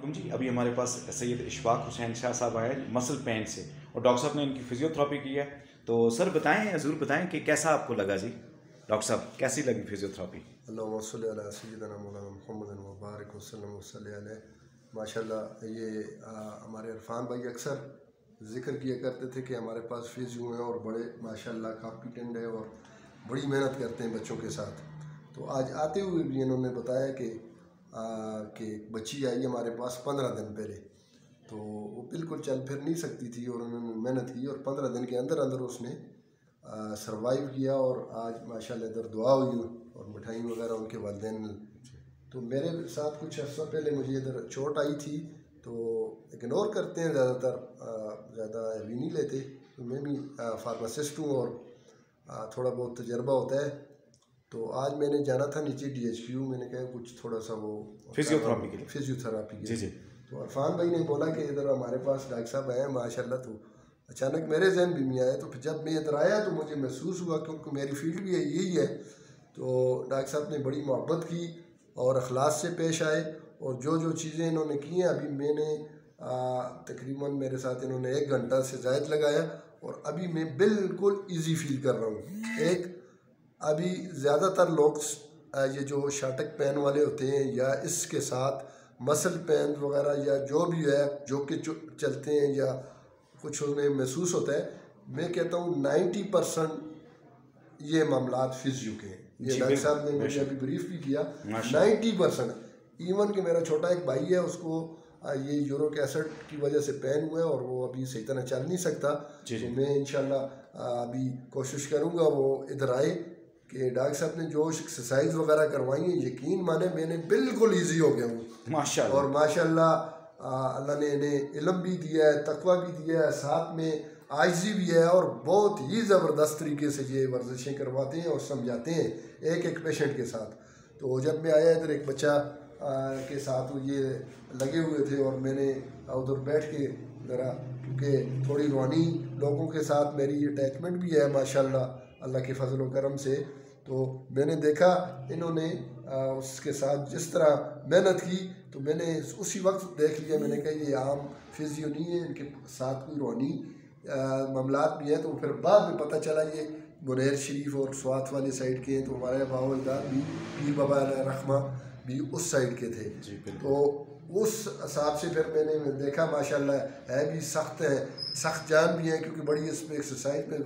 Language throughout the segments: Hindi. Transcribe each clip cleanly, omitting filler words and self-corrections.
वालेकुम जी। अभी हमारे पास सैयद इशफाक हुसैन शाह साहब आए मसल पेन से, और डॉक्टर साहब ने इनकी फिजियोथेरेपी की है। तो सर बताएं, ज़रूर बताएं कि कैसा आपको लगा जी। डॉक्टर साहब कैसी लगी फिजियोथेरेपी? माशाल्लाह ये हमारे इरफान भाई अक्सर ज़िक्र किया करते थे कि हमारे पास फिजियो हैं और बड़े माशाल्लाह कॉम्पिटेंट है और बड़ी मेहनत करते हैं बच्चों के साथ। तो आज आते हुए भी इन्होंने बताया कि बच्ची आई हमारे पास 15 दिन पहले, तो वो बिल्कुल चल फिर नहीं सकती थी और उन्होंने मेहनत की और 15 दिन के अंदर अंदर उसने सरवाइव किया और आज माशाल्लाह इधर दुआ हुई और मिठाई वगैरह उनके वालिदैन। तो मेरे साथ कुछ अर्सा पहले मुझे इधर चोट आई थी, तो इग्नोर करते हैं ज़्यादातर, ज़्यादा हैवी नहीं लेते। तो मैं भी फार्मासिस्ट हूँ और थोड़ा बहुत तजर्बा होता है। तो आज मैंने जाना था नीचे DHQ, मैंने कहा कुछ थोड़ा सा वो फिजियोथेरापी के लिए। तो इरफान भाई ने बोला कि इधर हमारे पास डॉक्टर साहब आए हैं माशाल्लाह। तो अचानक मेरे जहन भी नहीं आया, तो फिर जब मैं इधर आया तो मुझे महसूस हुआ, क्योंकि मेरी फील्ड भी यही है। तो डॉक्टर साहब ने बड़ी मोहब्बत की और अखलास से पेश आए, और जो जो चीज़ें इन्होंने की हैं, अभी मैंने तकरीबन मेरे साथ इन्होंने 1 घंटा से ज़ायद लगाया और अभी मैं बिल्कुल ईजी फील कर रहा हूँ। अभी ज़्यादातर लोग ये जो शाटक पेन वाले होते हैं या इसके साथ मसल पेन वगैरह या जो भी है जो कि चलते हैं या कुछ उन्हें महसूस होता है, मैं कहता हूँ 90% ये मामलात फिजियो के हैं। ये डॉक्टर साहब ने मुझे अभी ब्रीफ भी किया, 90%। इवन कि मेरा छोटा एक भाई है, उसको ये यूरिक एसिड की वजह से पेन हुआ है और वो अभी सही तरह चल नहीं सकता। तो मैं इंशाल्लाह अभी कोशिश करूँगा वो इधर आए कि डॉक्टर साहब ने जो एक्सरसाइज वगैरह करवाई है, यकीन माने मैंने बिल्कुल ईजी हो गया हूँ माशाल्लाह। और माशाल्लाह अल्लाह ने इन्हें इल्म भी दिया है, तकवा भी दिया है, साथ में आइजी भी है और बहुत ही ज़बरदस्त तरीके से ये वर्जिशें करवाते हैं और समझाते हैं एक एक पेशेंट के साथ। तो जब मैं आया इधर एक बच्चा के साथ ये लगे हुए थे और मैंने उधर बैठ के ज़रा, क्योंकि थोड़ी रूहानी लोगों के साथ मेरी अटैचमेंट भी है माशाल्लाह अल्लाह के फजल व करम से। तो मैंने देखा इन्होंने उसके साथ जिस तरह मेहनत की, तो मैंने उसी वक्त देख लिया, मैंने कहा ये आम फिजियो नहीं है, इनके साथ कोई रूहानी मामलात भी हैं। तो फिर बाद में पता चला ये मुनैर शरीफ और स्वात वाली साइड के हैं। तो हमारे बावलदार भी पीर बाबा रहमा भी उस साइड के थे। तो उस हिसाब से फिर मैंने देखा माशाल्लाह है भी सख्त है, सख्त जान भी है, क्योंकि बड़ी इसमें एक्सरसाइज में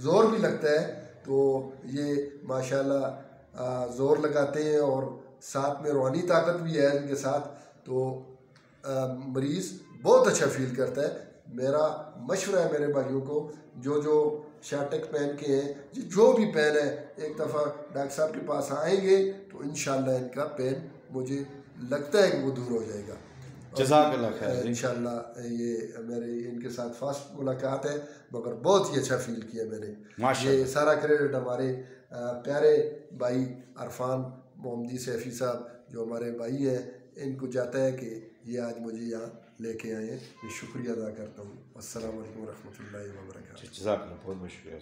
ज़ोर भी लगता है। तो ये माशाल्लाह ज़ोर लगाते हैं और साथ में रूहानी ताकत भी है इनके साथ। तो मरीज़ बहुत अच्छा फील करता है। मेरा मशवरा है मेरे भाइयों को, जो जो शाटक पेन के हैं, जो भी पेन है, एक दफ़ा डॉक्टर साहब के पास आएंगे तो इंशाल्लाह इनका पेन मुझे लगता है कि वो दूर हो जाएगा। जज़ाकल्लाह खैर। इंशाल्लाह ये मेरे इनके साथ फर्स्ट मुलाकात है, मगर बहुत ही अच्छा फील किया मैंने। ये सारा क्रेडिट हमारे प्यारे भाई इरफान मोहम्मदी सैफ़ी साहब जो हमारे भाई हैं, इनको जाता है कि ये आज मुझे यहाँ लेके आए हैं। मैं शुक्रिया अदा करता हूँ। अस्सलाम वालेकुम रहमतुल्लाहि व बरकातहू। जज़ाकल्लाह, बहुत बहुत शुक्रिया।